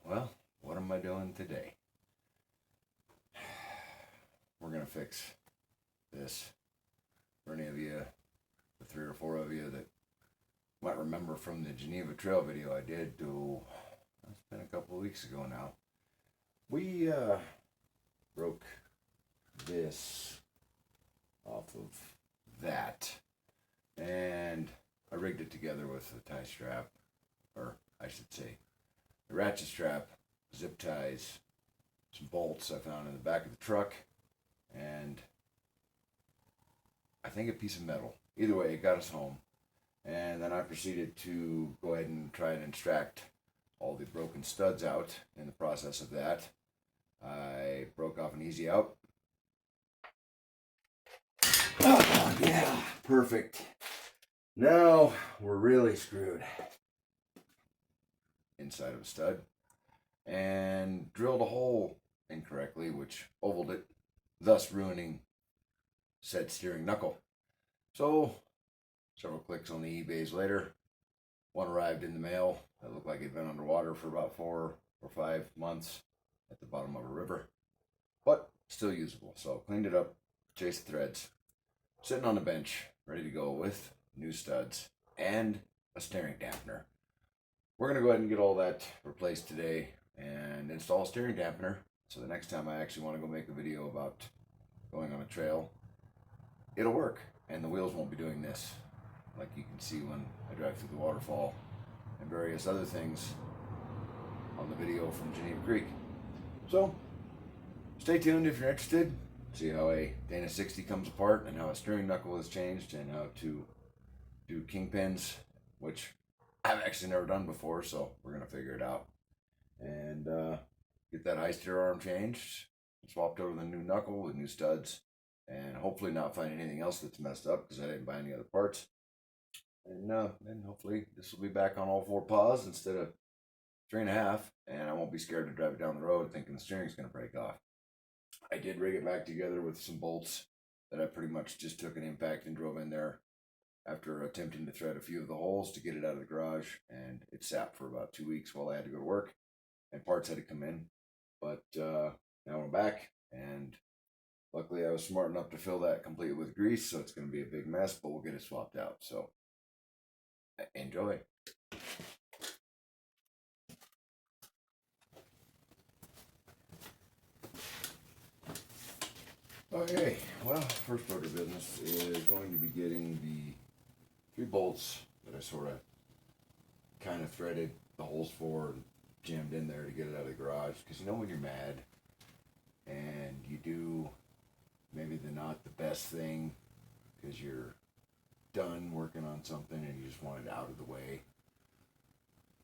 Well, what am I doing today? We're going to fix this. For any of you, the 3 or 4 of you that might remember from the Geneva Trail video I did it's been a couple of weeks ago now. We broke this off of that, and I rigged it together with a tie strap, or I should say a ratchet strap, zip ties, some bolts I found in the back of the truck, and I think a piece of metal. Either way, it got us home. And then I proceeded to go ahead and try and extract all the broken studs out. In the process of that, I broke off an easy out. Oh, yeah, perfect. Now we're really screwed. Inside of a stud. And drilled a hole incorrectly, which ovaled it, thus ruining said steering knuckle. So, several clicks on the eBays later, one arrived in the mail that looked like it'd been underwater for about 4 or 5 months at the bottom of a river, but still usable. So cleaned it up, chased the threads, sitting on the bench, ready to go with new studs and a steering dampener. We're going to go ahead and get all that replaced today and install a steering dampener. So the next time I actually want to go make a video about going on a trail, it'll work and the wheels won't be doing this, like you can see when I drive through the waterfall and various other things on the video from Geneva Creek. So stay tuned if you're interested. See how a Dana 60 comes apart and how a steering knuckle is changed and how to do kingpins, which I've actually never done before, so we're going to figure it out. And get that high steer arm changed, swapped over the new knuckle with new studs, and hopefully not find anything else that's messed up because I didn't buy any other parts. And then hopefully this will be back on all 4 paws instead of 3.5, and I won't be scared to drive it down the road thinking the steering's going to break off. I did rig it back together with some bolts that I pretty much just took an impact and drove in there after attempting to thread a few of the holes to get it out of the garage, and it sat for about 2 weeks while I had to go to work and parts had to come in. But now we're back, and luckily I was smart enough to fill that completely with grease, so it's going to be a big mess, but we'll get it swapped out. So enjoy. Okay, well, first order of business is going to be getting the 3 bolts that I sort of kind of threaded the holes for and jammed in there to get it out of the garage. Because you know when you're mad and you do maybe not the best thing because you're done working on something and you just want it out of the way.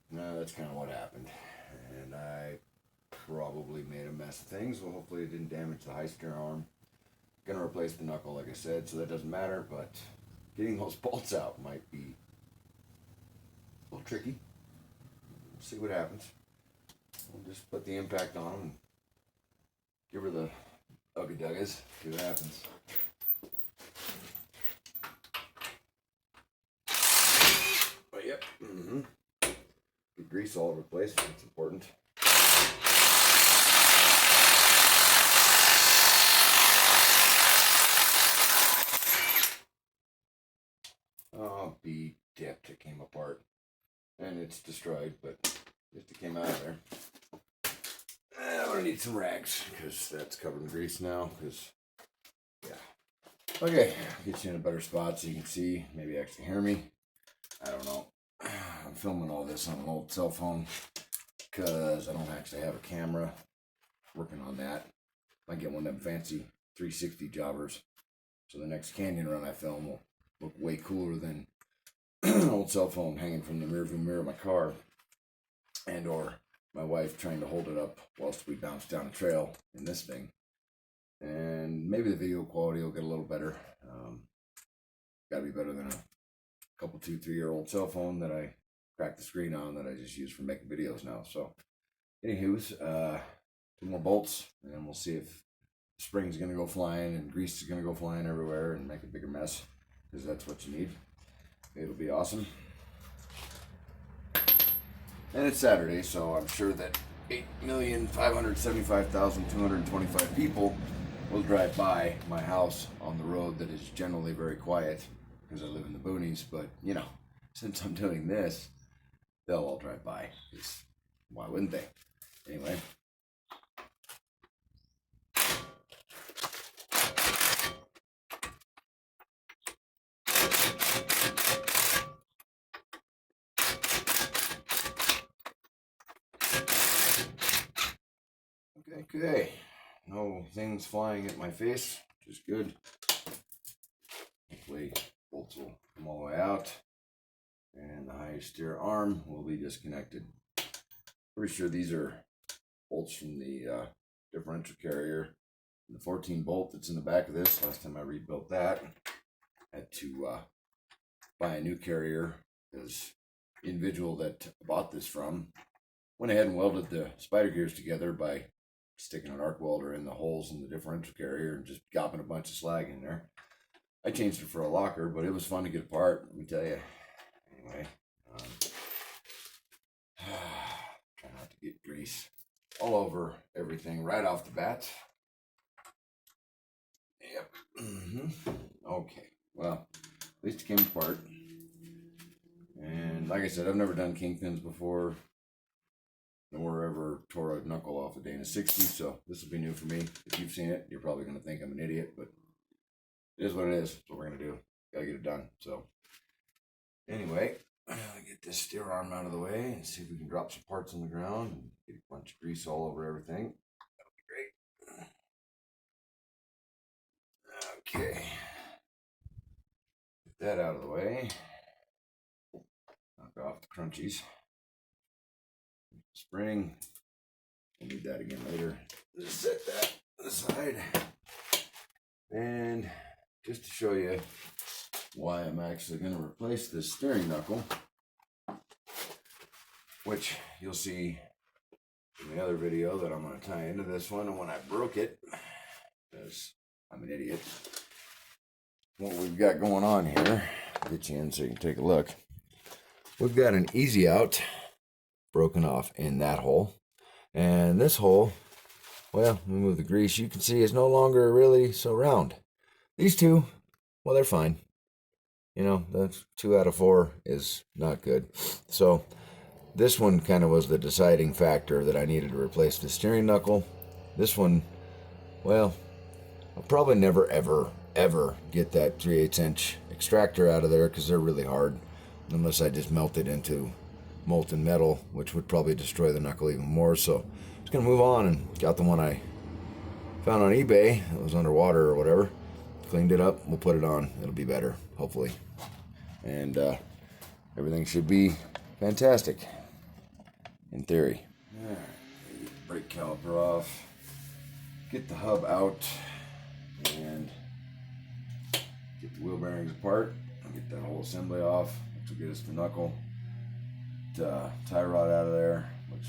No, that's kind of what happened. And I probably made a mess of things. Well, hopefully it didn't damage the high steer arm. Gonna replace the knuckle, like I said, so that doesn't matter, but getting those bolts out might be a little tricky. We'll see what happens. We'll just put the impact on them and give her the ugly duggas, see what happens. But yep, get grease all over the place, that's important. Oh, be dipped, it came apart. And it's destroyed, but at least it came out of there. I'm gonna need some rags, because that's covered in grease now, because, yeah. Okay, get you in a better spot so you can see, maybe actually hear me. I don't know. I'm filming all this on an old cell phone, because I don't actually have a camera. Working on that. Might get one of them fancy 360 jobbers, so the next canyon run I film will look way cooler than an old cell phone hanging from the rearview mirror of my car, and or my wife trying to hold it up whilst we bounce down a trail in this thing. And maybe the video quality will get a little better. Gotta be better than a couple 2-3-year-old cell phone that I cracked the screen on that I just use for making videos now. So anywho's 2 more bolts, and then we'll see if the spring's gonna go flying and grease is gonna go flying everywhere and make a bigger mess, because that's what you need. It'll be awesome. And it's Saturday, so I'm sure that 8,575,225 people will drive by my house on the road that is generally very quiet because I live in the boonies. But you know, since I'm doing this, they'll all drive by. Because why wouldn't they? Anyway. Okay, no things flying at my face, which is good. Hopefully bolts will come all the way out and the high steer arm will be disconnected. Pretty sure these are bolts from the differential carrier. The 14 bolt that's in the back of this, last time I rebuilt that, had to buy a new carrier because the individual that I bought this from went ahead and welded the spider gears together by sticking an arc welder in the holes in the differential carrier and just dropping a bunch of slag in there. I changed it for a locker, but it was fun to get apart, let me tell you. Anyway, try not to get grease all over everything right off the bat. Yep. Okay, well, at least it came apart. And like I said, I've never done kingpins before, nor ever tore a knuckle off a Dana 60, so this will be new for me. If you've seen it, you're probably going to think I'm an idiot, but it is what it is. That's what we're going to do. Gotta get it done. So anyway, I'll get this steer arm out of the way and see if we can drop some parts on the ground and get a bunch of grease all over everything. That'll be great. Okay. Get that out of the way. Knock off the crunchies. Spring. We'll need that again later. Just set that aside. And just to show you why I'm actually going to replace this steering knuckle, which you'll see in the other video that I'm going to tie into this one, and when I broke it, because I'm an idiot, what we've got going on here, get you in so you can take a look. We've got an easy out broken off in that hole, and this hole, well, we move the grease, you can see it's no longer really so round. These two, well, they're fine. You know, that's 2 out of 4 is not good. So this one kind of was the deciding factor that I needed to replace the steering knuckle. This one, well, I'll probably never, ever get that 3/8 inch extractor out of there because they're really hard, unless I just melt it into molten metal, which would probably destroy the knuckle even more. So I'm just going to move on and got the one I found on eBay. It was underwater or whatever. Cleaned it up. We'll put it on. It'll be better, hopefully. And everything should be fantastic, in theory. All right, get the brake caliper off. Get the hub out. And get the wheel bearings apart. I'll get that whole assembly off, which will get us the knuckle. Tie rod out of there, which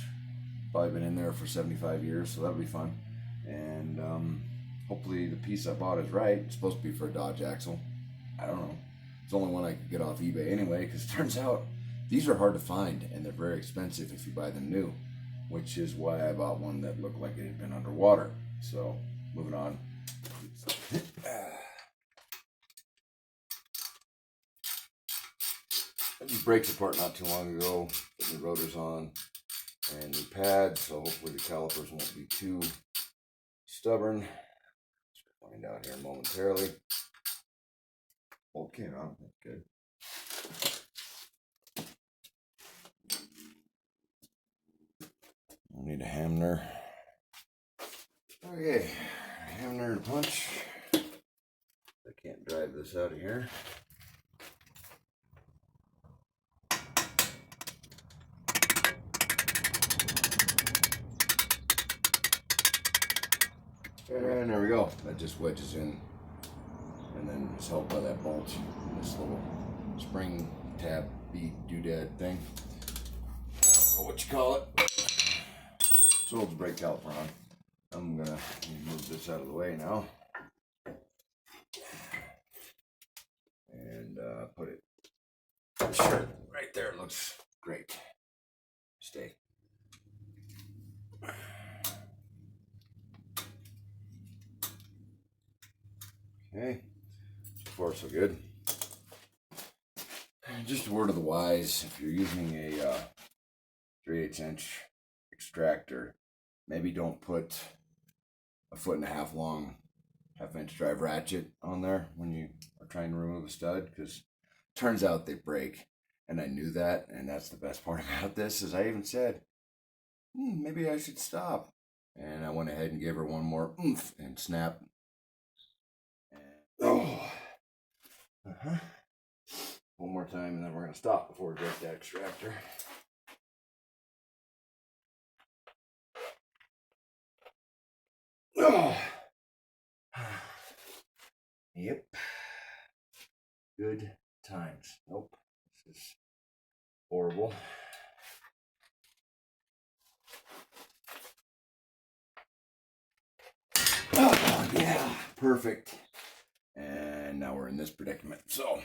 probably been in there for 75 years, so that'll be fun. And hopefully the piece I bought is right. It's supposed to be for a Dodge axle. I don't know. It's the only one I could get off eBay anyway, because it turns out these are hard to find and they're very expensive if you buy them new, which is why I bought one that looked like it had been underwater. So moving on. I these brakes apart not too long ago, put new rotors on and new pads, so hopefully the calipers won't be too stubborn. We'll find out here momentarily. Okay, on, that's good. I'll need a hammer. Okay, hammer and punch. I can't drive this out of here. And there we go. That just wedges in and then it's held by that bolt and this little spring tab bead doodad thing. I don't know what you call it. So hold the brake caliper on. I'm gonna move this out of the way now and put it sure right there. It looks great. Stay. Okay, so far so good. Just a word of the wise, if you're using a 3/8" extractor, maybe don't put a 1.5 foot long 1/2" drive ratchet on there when you are trying to remove a stud, because turns out they break, and I knew that, and that's the best part about this, is I even said, maybe I should stop, and I went ahead and gave her one more oomph and snap. And, one more time, and then we're going to stop before we break that extractor. Yep. Good times. Nope. This is horrible. Oh, yeah. Perfect. And now we're in this predicament. So,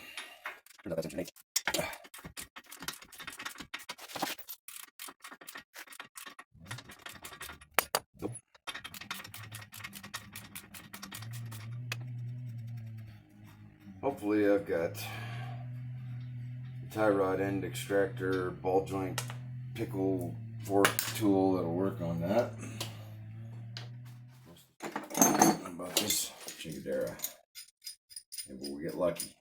that's underneath. Hopefully I've got a tie rod end extractor, ball joint, pickle fork tool that'll work on that. How about this Chigadera? Maybe we'll get lucky.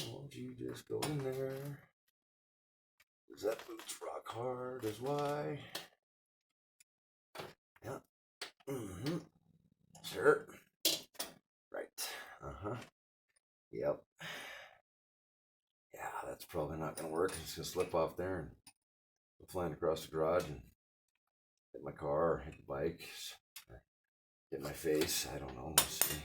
Won't you just go in there? Cause that boot's rock hard as why. Yep. Mm-hmm. Sure. Right. Uh-huh. Yep. Yeah, that's probably not gonna work. It's gonna slip off there and go flying across the garage and hit my car or hit the bike. Or hit my face. I don't know. Let's see.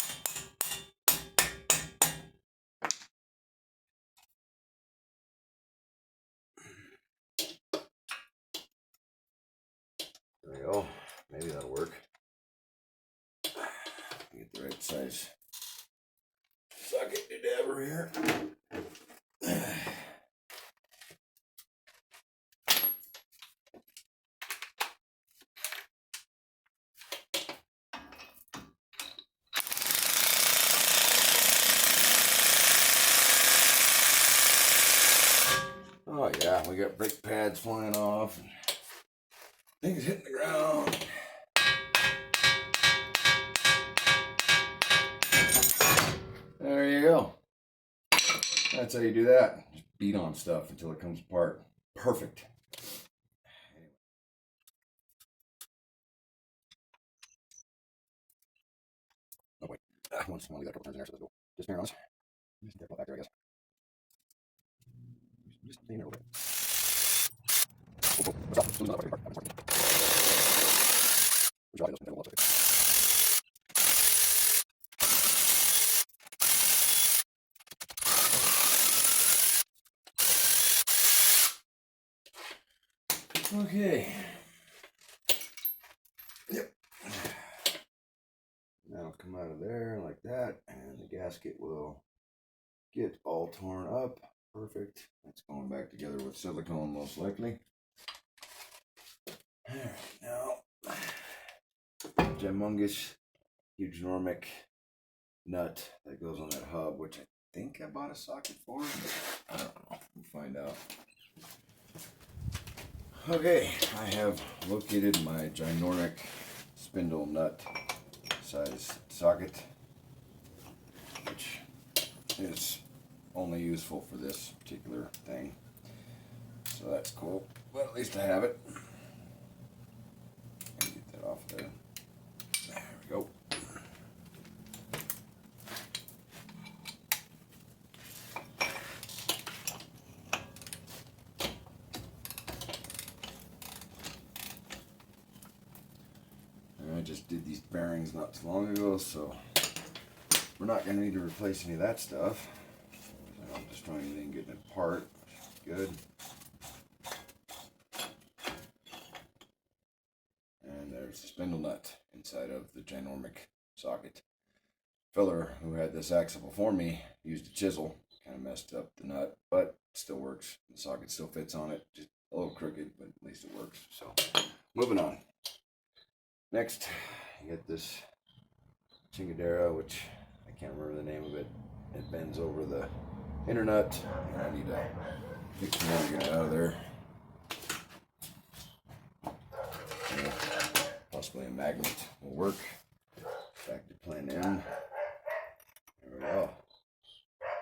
There we go. Maybe that'll work. Get the right size socket to dabber here. Oh yeah, we got brake pads flying off and things hitting the ground. There you go. That's how you do that. Just beat on stuff until it comes apart. Perfect. Oh wait, once one of the other turns in there, so let's go just turn on us. Just get that back there, I guess. Just stay in there a little bit. What's up? Okay. Yep. That'll come out of there like that, and the gasket will get all torn up. Perfect. That's going back together with silicone most likely. Alright, now humongous, huge Normic nut that goes on that hub, which I think I bought a socket for, but I don't know. We'll find out. Okay, I have located my ginormic spindle nut size socket, which is only useful for this particular thing. So that's cool. But at least I have it. Get that off there. There we go. I just did these bearings not too long ago, so we're not going to need to replace any of that stuff. I don't destroy anything getting it apart. Good. And there's the spindle nut inside of the ginormic socket. fella who had this axle before me used a chisel, kind of messed up the nut, but it still works. The socket still fits on it, just a little crooked, but at least it works. So moving on. Next, you get this chingadera, which I can't remember the name of it. It bends over the inner nut, and I need to fix the one to get it out of there. And possibly a magnet will work. Back to plan in. There we go.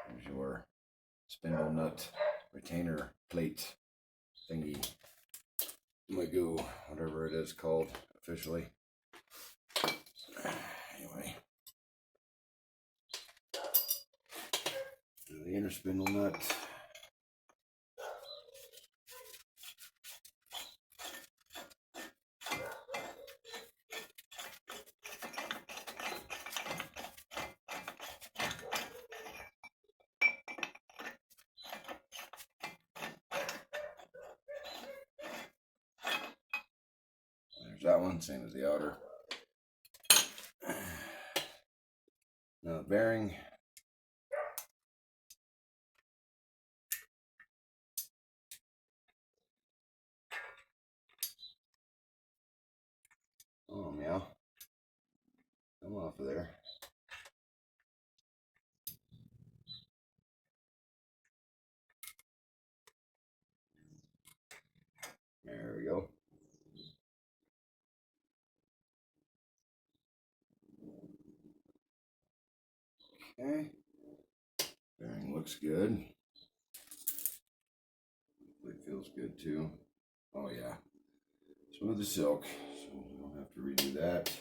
There's your spindle nut retainer plate thingy. Magoo, whatever it is called officially. Anyway. The inner spindle nut. There's that one, same as the outer. Now the bearing. Oh, meow. Come off of there. There we go. Okay. Bearing looks good. It feels good too. Oh yeah. Smooth as silk. So we don't have to redo that.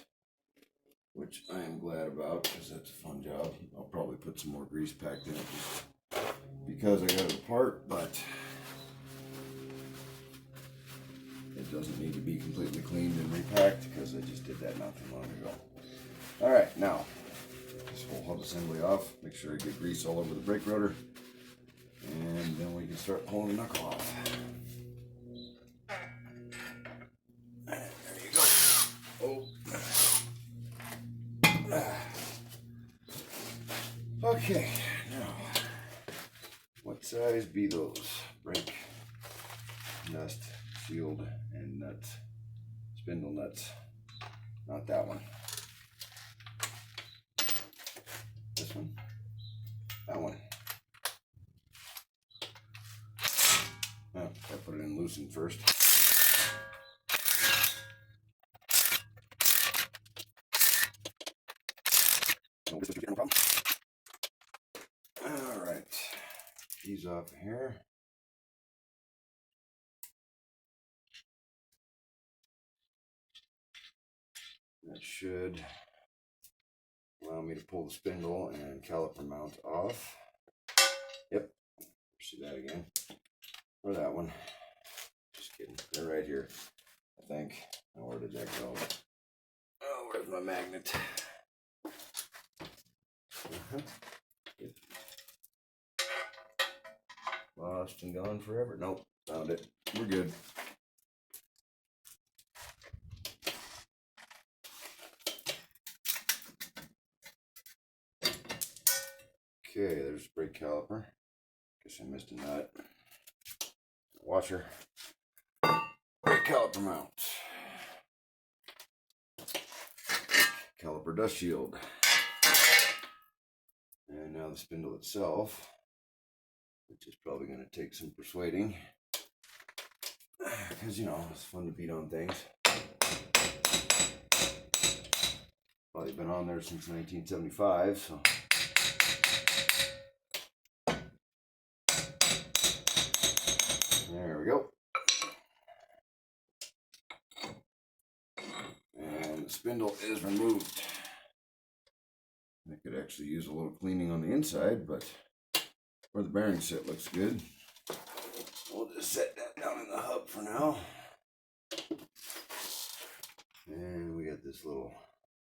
Which I am glad about because that's a fun job. I'll probably put some more grease packed in it just because I got it apart, but it doesn't need to be completely cleaned and repacked because I just did that not too long ago. Alright, now this whole hub assembly off. Make sure I get grease all over the brake rotor. And then we can start pulling the knuckle off. There you go. Oh. Okay, now, what size be those? Brake, nut, shield, and nuts. Spindle nuts. Not that one. This one. That one. Oh, I put it in loosened first. Alright. These off here. That should allow me to pull the spindle and caliper mount off. Yep. See that again. Or that one. Just kidding. They're right here, I think. Oh, where did that go? Oh, where's my magnet? Lost and gone forever. Nope. Found it. We're good. Okay, there's the brake caliper. Guess I missed a nut. Washer. Brake caliper mount. Caliper dust shield. And now the spindle itself, which is probably going to take some persuading. Because, you know, it's fun to beat on things. Probably been on there since 1975, so. There we go. And the spindle is removed. I could actually use a little cleaning on the inside, but where the bearings sit looks good. We'll just set that down in the hub for now. And we got this little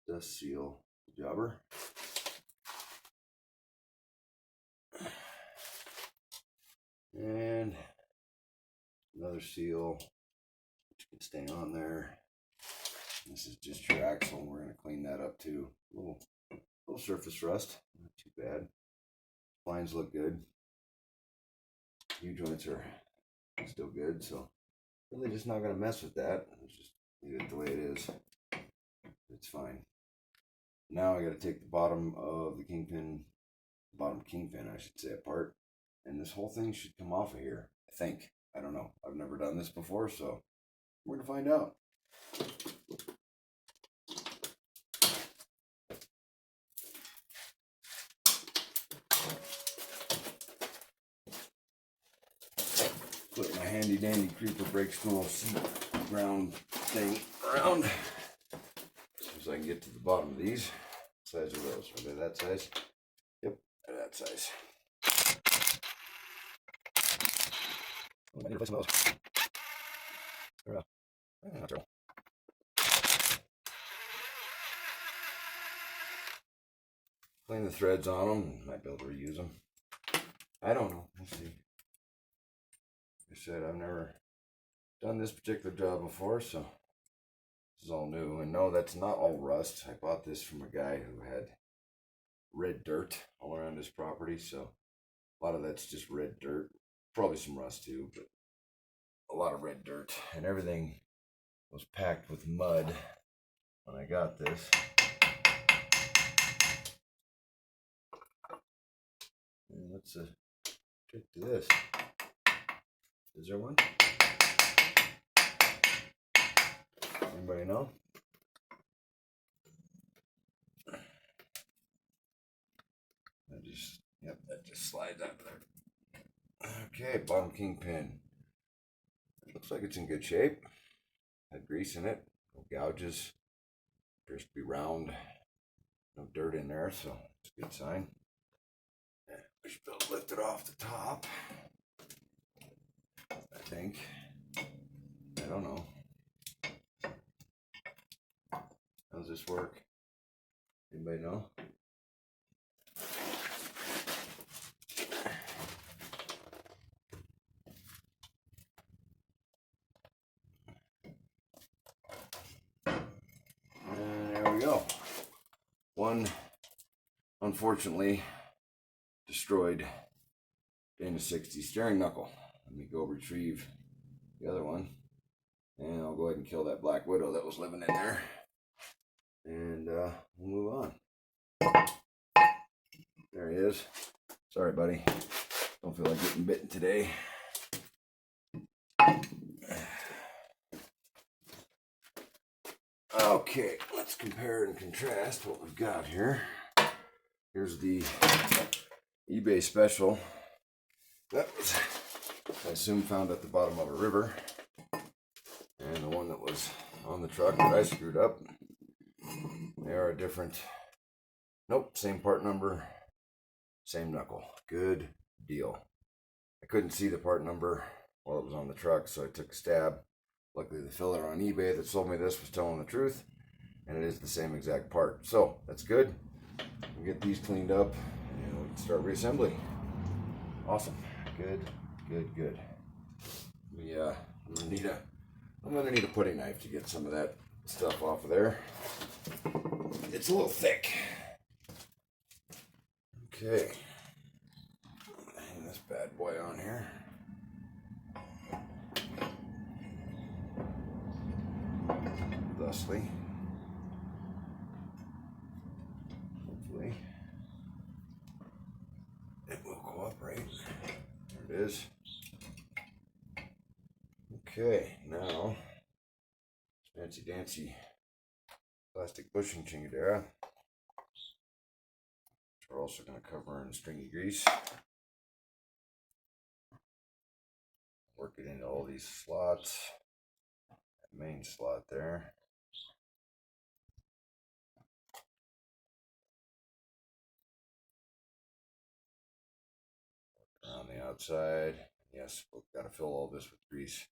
dust seal jobber. And another seal, which can stay on there. This is just your axle, and we're going to clean that up too. A little surface rust, not too bad. Lines look good. U-joints are still good, so really just not gonna mess with that. Just leave it the way it is. It's fine. Now I gotta take the bottom of the kingpin, I should say, apart, and this whole thing should come off of here, I think. I don't know. I've never done this before, so we're gonna find out. Put my handy dandy creeper brake stool seat ground thing around as soon as I can get to the bottom of these. What size are those? Are they that size? Yep, they're that size. Oh, I need to replace some of those. They're not terrible. Clean the threads on them. Might be able to reuse them. I don't know. We'll see. Like I said, I've never done this particular job before, so this is all new. And no, that's not all rust. I bought this from a guy who had red dirt all around his property, so a lot of that's just red dirt. Probably some rust too, but a lot of red dirt. And everything was packed with mud when I got this. And what's the trick to this? Is there one? Anybody know? That just slides out there. Okay, bottom kingpin. It looks like it's in good shape. Had grease in it, no gouges. Appears to be round, no dirt in there, so it's a good sign. We should be able to lift it off the top, I think. I don't know. How does this work? Anybody know? And there we go. One, unfortunately, destroyed Dana 60 steering knuckle. Let me go retrieve the other one, and I'll go ahead and kill that black widow that was living in there, and we'll move on. There he is. Sorry, buddy. Don't feel like getting bitten today. Okay, let's compare and contrast what we've got here. Here's the eBay special that was, I assume, found at the bottom of a river, and the one that was on the truck that I screwed up. They are a different, nope, same part number, same knuckle. Good deal. I couldn't see the part number while it was on the truck, so I took a stab. Luckily, the filler on eBay that sold me this was telling the truth, and it is the same exact part. So that's good. We'll get these cleaned up, and we can start reassembly. Awesome. Good, good, good. I'm gonna need a putty knife to get some of that stuff off of there. It's a little thick. Okay. Hang this bad boy on here. Thusly. Hopefully it will cooperate. There it is. Okay, now fancy dancy plastic bushing chingadera. We're also going to cover in stringy grease. Work it into all these slots. That main slot there. Around the outside. Yes, we've got to fill all this with grease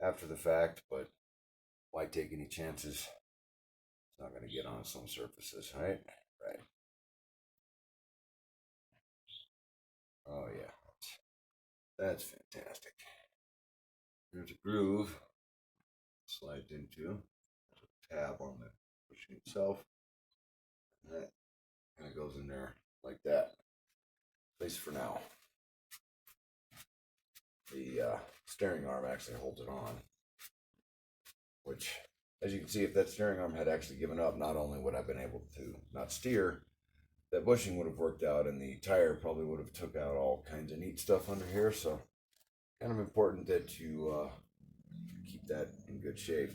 after the fact, but why take any chances? It's not going to get on some surfaces, right? Right. Oh yeah, that's fantastic. There's a groove slides into. There's a tab on the bushing itself. And that kind of goes in there like that, at least for now. The steering arm actually holds it on, which, as you can see, if that steering arm had actually given up, not only would I have been able to not steer, that bushing would have worked out, and the tire probably would have took out all kinds of neat stuff under here. So kind of important that you keep that in good shape.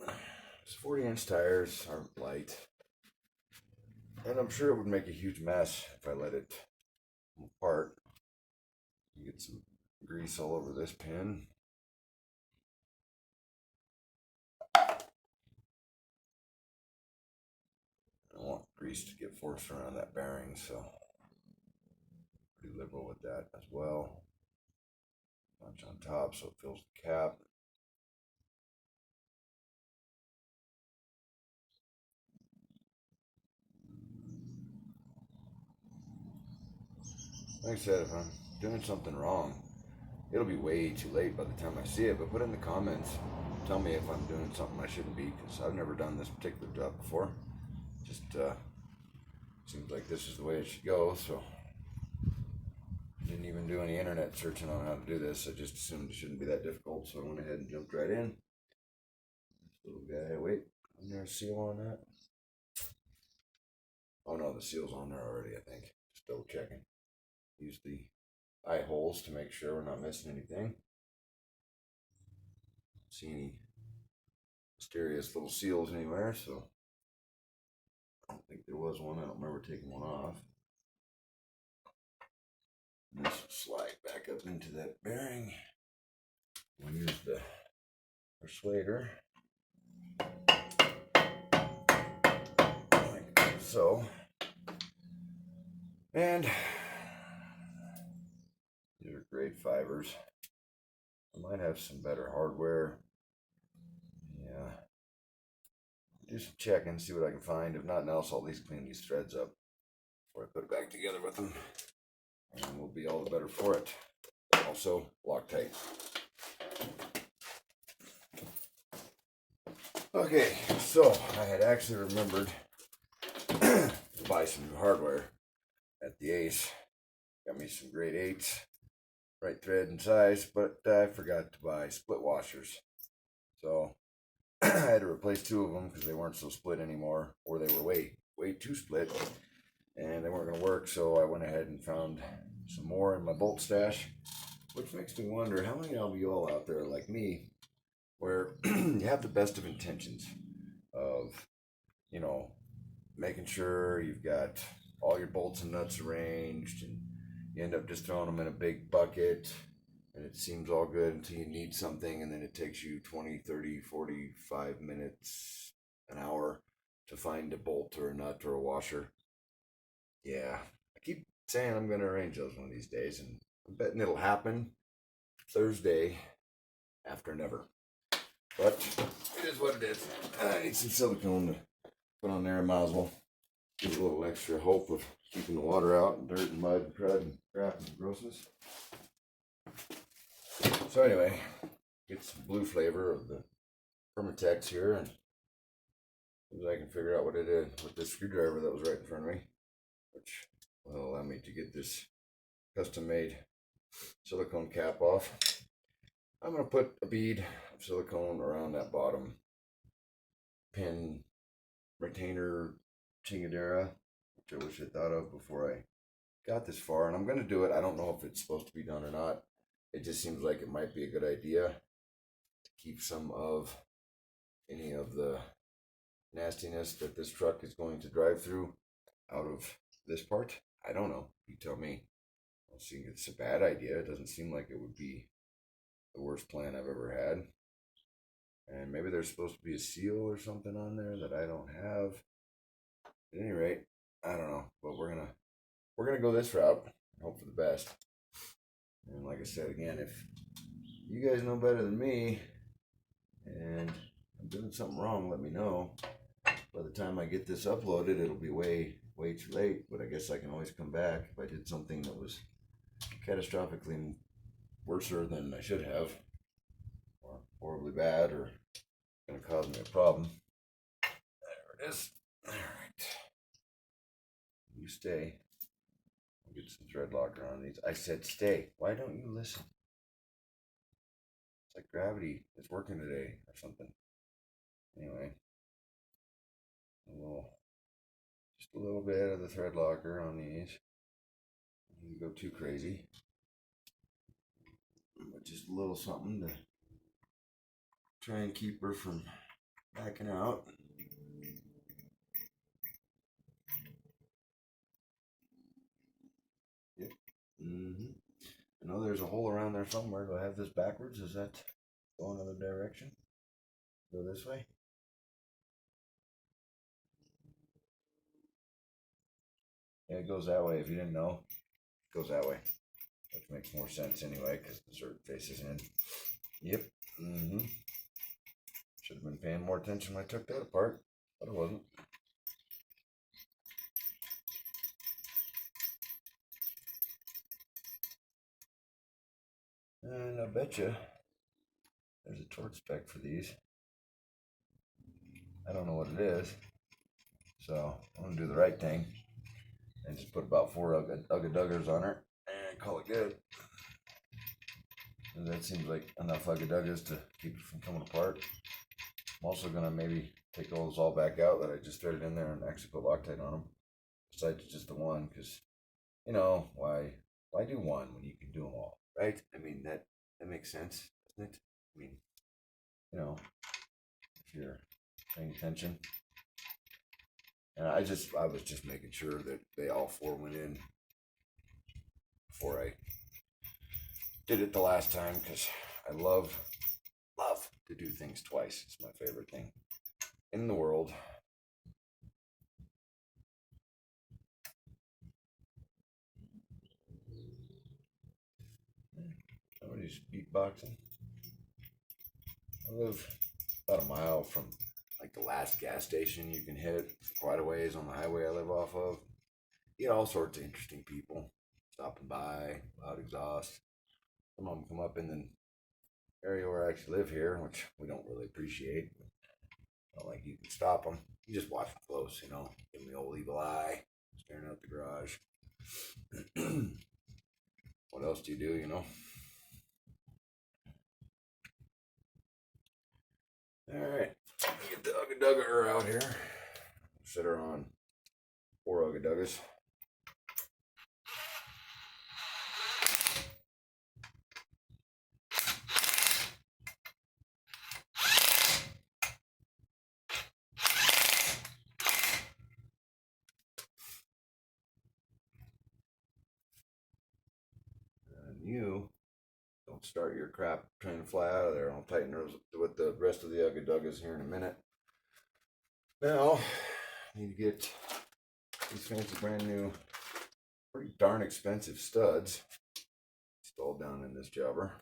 These 40-inch tires aren't light, and I'm sure it would make a huge mess if I let it come apart. You get some grease all over this pin. I don't want grease to get forced around that bearing, so pretty liberal with that as well. Punch on top so it fills the cap. Like I said, if I'm doing something wrong, it'll be way too late by the time I see it, but put in the comments, tell me if I'm doing something I shouldn't be, because I've never done this particular job before. Just seems like this is the way it should go, so I didn't even do any internet searching on how to do this. I just assumed it shouldn't be that difficult, so I went ahead and jumped right in. This little guy, wait, isn't there a seal on that? Oh no, the seal's on there already, I think. Just double checking. Use the eye holes to make sure we're not missing anything. Don't see any mysterious little seals anywhere, so I don't think there was one. I don't remember taking one off. And this will slide back up into that bearing. We'll use the persuader like so. And these are grade fibers. I might have some better hardware. Yeah. Do some checking, see what I can find. If nothing else, I'll at least clean these threads up before I put it back together with them. And we'll be all the better for it. Also, Loctite. Okay, so I had actually remembered to buy some new hardware at the Ace. Got me some grade 8s, right thread and size, but I forgot to buy split washers. So I had to replace 2 of them because they weren't so split anymore, or they were way too split, and they weren't going to work. So I went ahead and found some more in my bolt stash, which makes me wonder how many of you all out there like me, where you have the best of intentions of, you know, making sure you've got all your bolts and nuts arranged, and you end up just throwing them in a big bucket, and it seems all good until you need something, and then it takes you 20, 30, 45 minutes, an hour to find a bolt or a nut or a washer. Yeah, I keep saying I'm going to arrange those one of these days, and I'm betting it'll happen Thursday after never. But it is what it is. I need some silicone to put on there. I might as well give a little extra hope of keeping the water out and dirt and mud and crud and crap and grossness. So anyway, get some blue flavor of the Permatex here, and as I can figure out what it is with this screwdriver that was right in front of me, which will allow me to get this custom-made silicone cap off. I'm going to put a bead of silicone around that bottom pin retainer chingadera, which I wish I thought of before I got this far, and I'm going to do it. I don't know if it's supposed to be done or not. It just seems like it might be a good idea to keep some of any of the nastiness that this truck is going to drive through out of this part. I don't know. You tell me. I don't think it's a bad idea. It doesn't seem like it would be the worst plan I've ever had. And maybe there's supposed to be a seal or something on there that I don't have. At any rate, I don't know. But we're gonna go this route and hope for the best. And like I said again, if you guys know better than me and I'm doing something wrong, let me know. By the time I get this uploaded, it'll be way too late. But I guess I can always come back if I did something that was catastrophically worser than I should have, or horribly bad, or going to cause me a problem. There it is. All right. stay. I'll get some thread locker on these. I said stay. Why don't you listen? It's like gravity is working today or something. Anyway, just a little bit of the thread locker on these. You go too crazy, but just a little something to try and keep her from backing out. Yep. I know there's a hole around there somewhere. Do I have this backwards? Is that go another direction? Go this way? Yeah, it goes that way. If you didn't know, it goes that way, which makes more sense anyway because the dessert faces in. Yep. Should have been paying more attention when I took that apart, but I wasn't. And I bet you there's a torch spec for these. I don't know what it is, so I'm gonna do the right thing and just put about 4 Ugga-Duggers on her and call it good. And that seems like enough Ugga-Duggers to keep it from coming apart. I'm also gonna maybe take those all back out that I just threaded in there and actually put Loctite on them, besides just the one, because you know why do one when you can do them all, right? I mean that makes sense, doesn't it? I mean, you know, if you're paying attention. And I was just making sure that they all 4 went in before I did it the last time, because I love to do things twice. It's my favorite thing in the world. Somebody's beatboxing. I live about a mile from like the last gas station you can hit for quite a ways on the highway I live off of. You get all sorts of interesting people stopping by, loud exhaust. Some of them come up in the area where I actually live here, which we don't really appreciate. Not like you can stop them. You just watch them close, you know. Give them the old evil eye, staring out the garage. What else do, you know? Alright, get the Ugga-Dugger out here. Set her on 4 Ugga-Duggers. And you don't start your crap trying to fly out of there. I'll tighten her with the rest of the Ugga-Duggers here in a minute. Now, I need to get these fancy brand new, pretty darn expensive studs installed down in this jobber.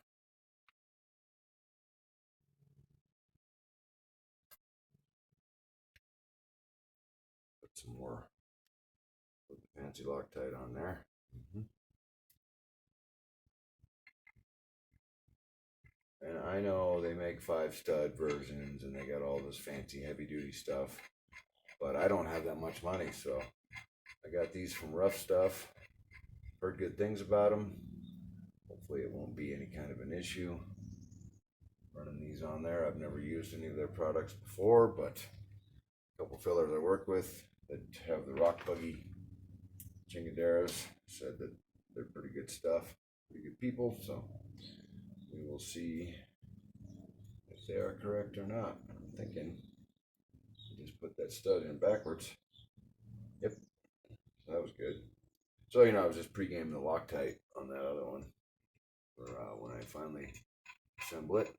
Put some more with the fancy Loctite on there. And I know they make 5 stud versions and they got all this fancy heavy duty stuff, but I don't have that much money, so I got these from Rough Stuff. Heard good things about them. Hopefully it won't be any kind of an issue running these on there. I've never used any of their products before, but a couple fillers I work with that have the rock buggy chingaderas said that they're pretty good stuff, pretty good people, so we will see if they are correct or not. I'm thinking just put that stud in backwards. Yep, so that was good. So, you know, I was just pre-gaming the Loctite on that other one for when I finally assemble it.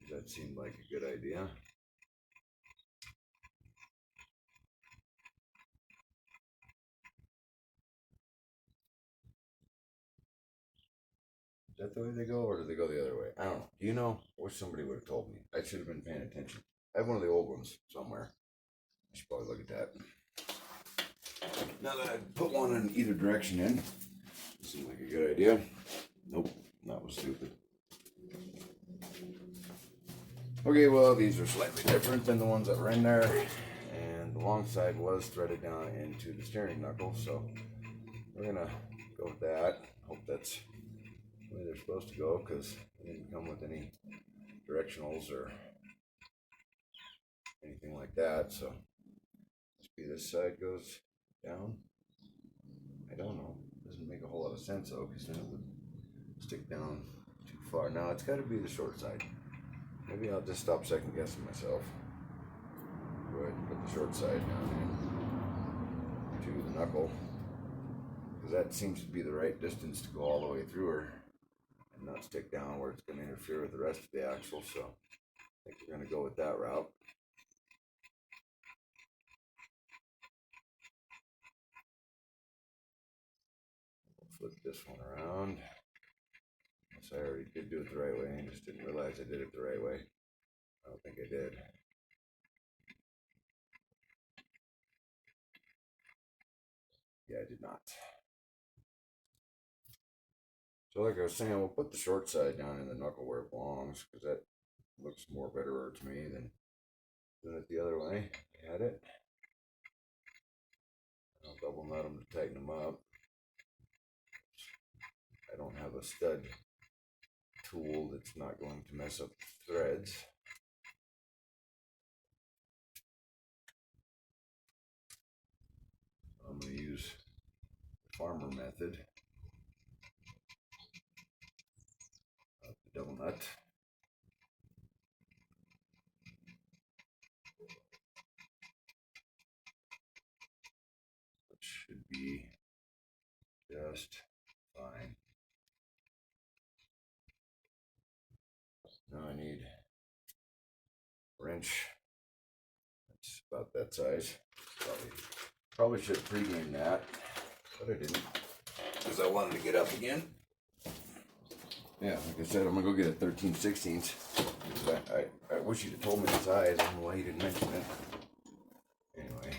That seemed like a good idea. Is that the way they go, or do they go the other way? I don't know. Do you know? I wish somebody would have told me. I should have been paying attention. I have one of the old ones somewhere. I should probably look at that. Now that I put one in either direction in, it seemed like a good idea. Nope, that was stupid. Okay, well, these are slightly different than the ones that were in there, and and the long side was threaded down into the steering knuckle, so we're gonna go with that. Hope that's the way they're supposed to go, because they didn't come with any directionals or anything like that. So maybe this side goes down. I don't know. Doesn't make a whole lot of sense though, because then it would stick down too far. Now it's got to be the short side. Maybe I'll just stop second guessing myself. Go ahead and put the short side down in to the knuckle, because that seems to be the right distance to go all the way through her and not stick down where it's going to interfere with the rest of the axle. So I think we're going to go with that route. Flip this one around. Yes, I already did do it the right way, and just didn't realize I did it the right way. I don't think I did. Yeah, I did not. So like I was saying, we'll put the short side down in the knuckle where it belongs, because that looks more better to me than doing it the other way. Had it. I'll double nut them to tighten them up. I don't have a stud tool that's not going to mess up the threads. I'm going to use the farmer method of the double nut. Which should be just fine. Now I need a wrench. That's about that size. Probably should have pre-gamed that, but I didn't, because I wanted to get up again. Yeah, like I said, I'm gonna go get a 13/16. I wish you'd have told me the size. I don't know why you didn't mention it. Anyway.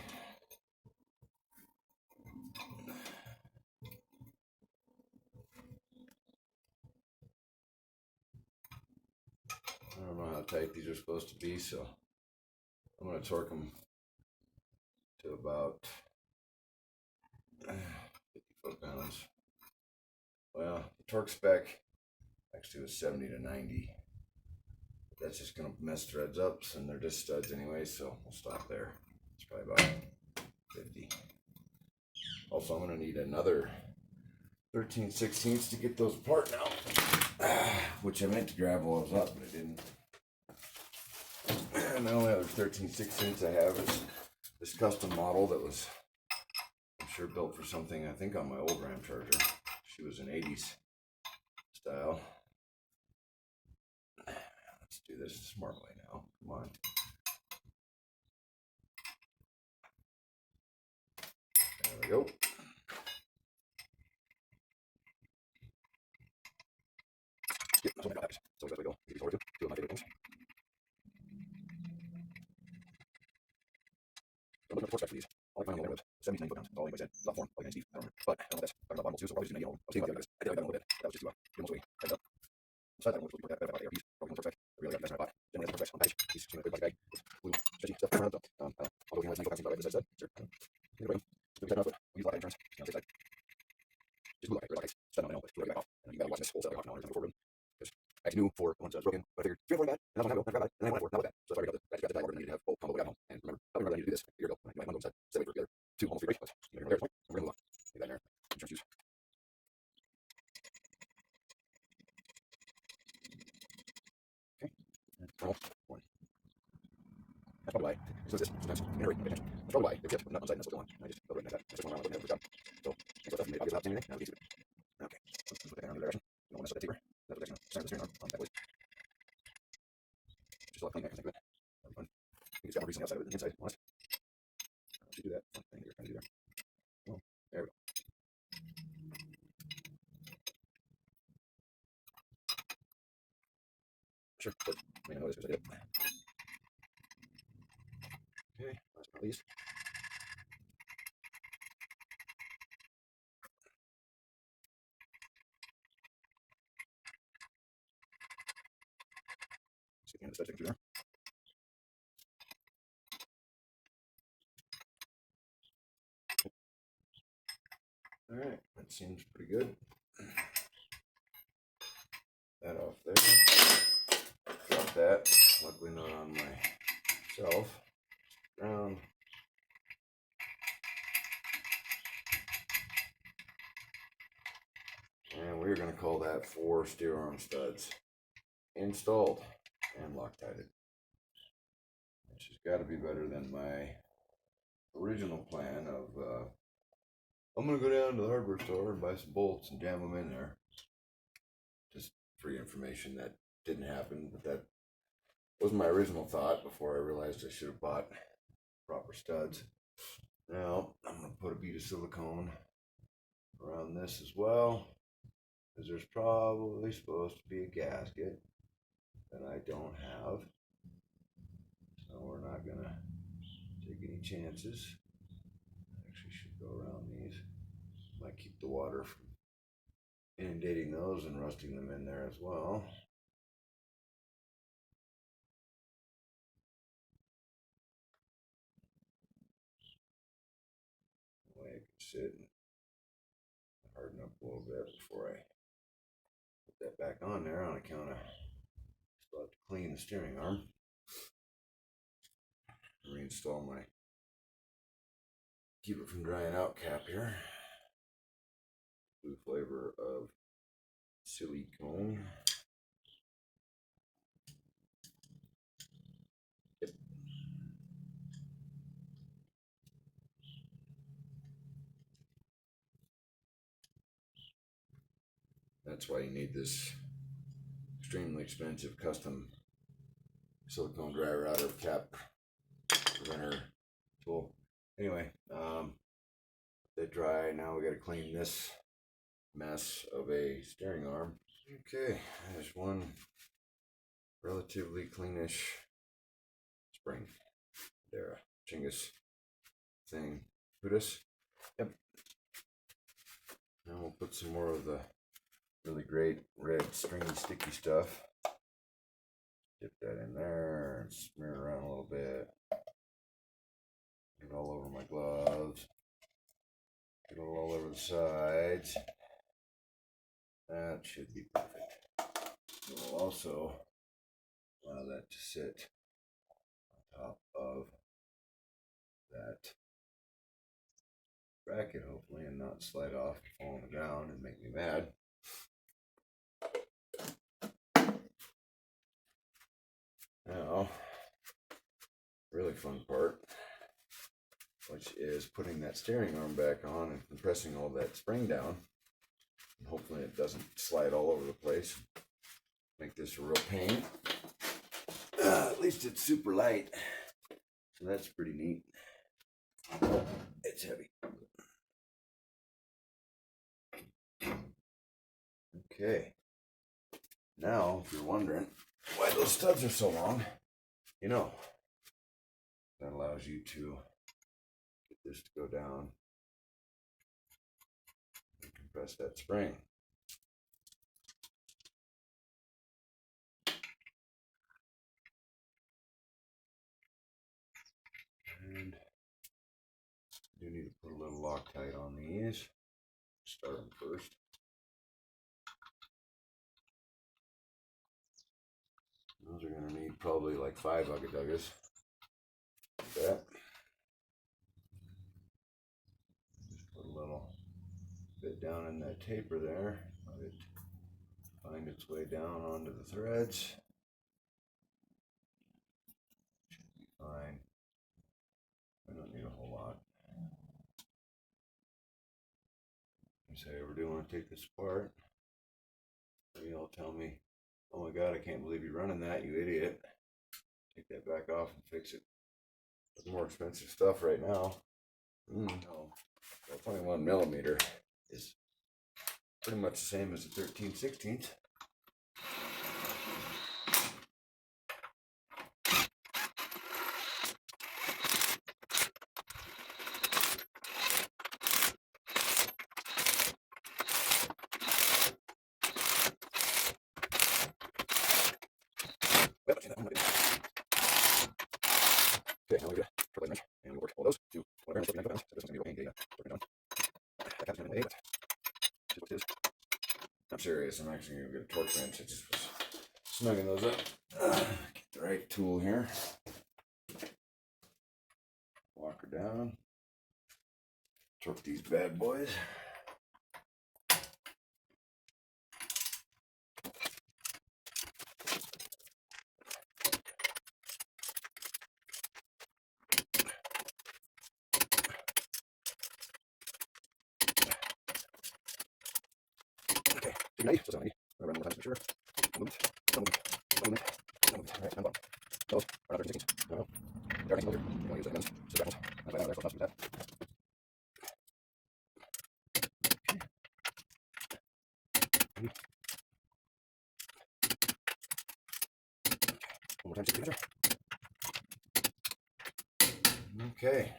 I don't know how tight these are supposed to be, so I'm gonna torque them to about 50 foot-pounds. Well, the torque spec actually was 70 to 90. But that's just gonna mess threads up, and they're just studs anyway, so we'll stop there. It's probably about 50. Also, I'm gonna need another 13/16 to get those apart now, which I meant to grab while I was up, but I didn't. And the only other 13/16 I have is this custom model that was, I'm sure, built for something, I think, on my old Ram Charger. She was an 80s style. Let's do this the smart way now. Come on. There we go. Yep, that's what I got. So that's where we go. These are two of my favorite things. I'm looking at the torque spec for these. I like mine on the railroads. 70 to 90 foot-pounds. That's all anybody said. Not form, like Steve. I don't remember. But I don't know that's talking about bottom too, so probably just gonna get all. I was thinking about the others. I did like that a little bit. That was just to get almost way tightened up. Besides, I don't know what that about the ARPs. Probably no torque spec. I really like that what I bought. Generally, that's the torque spec on the package. These seem like a big bag with blue stretchy stuff around. So, I'll go with the 90 foot-pounds about right as I said. Sure. Anyway, so we tighten up, but we use a lot of insurance. You know, things like just blue lock, red locks. Stud on my own, but blue back off. And you gotta watch this whole set like half an hour before room. Because I actually knew for once I was broken, but I figured 3 or 4 bad, and that was one time ago, never got it, and then I went for not with that. So that's why I got the dial order, and I needed to have both combo got home. And remember, I remember I needed to do this a year ago. My mom said, "Stay away for the other 2 almost 3 break." But you know, there's point. We're gonna move on. Leave that in there. Insurance use. Okay. Normal. 1. That's probably why. So this sometimes you narrate my attention. That's probably why they kept putting up on side and that's what's going on. I just go right like that. That's just one around. I wasn't able to jump. So I thought maybe I'll get out anything. Now it's easy. Okay. Let's put that down in the direction. You don't want to mess with that taper. That's what center the steering arm on that way. Just a lot clean there. I think of it. That'll be fun. I think it's got more grease on the outside of it than the inside, honest. Should do that thing that you're trying to do there. Well, there we go. Sure, but I may not notice because I did it. Okay, last but not least. See the end of the stud sticking through there. Alright, that seems pretty good. That off there. Drop that. Luckily not on myself. Round. And we're going to call that 4 steer arm studs installed and Loctited. Which has got to be better than my original plan of I'm going to go down to the hardware store and buy some bolts and jam them in there. Just for your information, that didn't happen, but that was my original thought before I realized I should have bought proper studs. Now, I'm going to put a bead of silicone around this as well, because there's probably supposed to be a gasket that I don't have. So we're not going to take any chances. Actually should go around these. Might keep the water from inundating those and rusting them in there as well. That way I can sit and harden up a little bit before I put that back on there, on account of still have to clean the steering arm. Reinstall my keep it from drying out cap here. Blue flavor of silicone. Yep. That's why you need this extremely expensive custom silicone dryer out of cap preventer tool. Anyway, they dry. Now we got to clean this mess of a steering arm. Okay, there's one relatively cleanish spring. There, Chingus thing. Pudus. Yep. Now we'll put some more of the really great red stringy sticky stuff. Dip that in there and smear it around a little bit. Get it all over my gloves. Get it all over the sides. That should be perfect. We'll also allow that to sit on top of that bracket, hopefully, and not slide off and fall on the ground and make me mad. Now, really fun part, which is putting that steering arm back on and compressing all that spring down. And hopefully it doesn't slide all over the place. Make this a real pain. At least it's super light. So that's pretty neat. It's heavy. Okay. Now, if you're wondering why those studs are so long, you know, that allows you to get this to go down and compress that spring. And I do need to put a little Loctite on these. Start them first. Those are going to need probably like 5 Ugga-Duggas. Like that. Just put a little bit down in that taper there. Let it find its way down onto the threads. Should be fine. I don't need a whole lot. You say, I ever do want to take this apart? You all tell me, oh my God, I can't believe you're running that, you idiot. Take that back off and fix it. It's more expensive stuff right now. No. Well, 21 millimeter is pretty much the same as the 13/16. Okay, now we get a wrench and we work all those to whatever I'm looking at. So this one's going to go hang data. Working on. That cap's going to be made. guess I'm actually going to get a torque wrench. I just was snugging those up. Get the right tool here. Walk her down. Torque these bad boys. Okay, ignite. So sorry. I'll run one more time to make sure. Movement. Movement. Movement. Movement. All right, down the bottom. Those are not 30 seconds. No. They're nice and closer. You want to use the hands. So grapples. That's why I'm not that. One more time, just measure. Okay.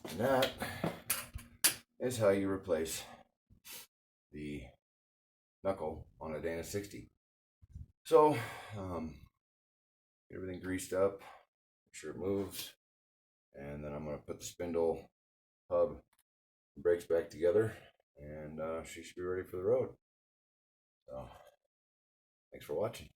And that is how you replace the knuckle on a Dana 60. So, get everything greased up, make sure it moves, and then I'm going to put the spindle, hub, and brakes back together, and she should be ready for the road. So, thanks for watching.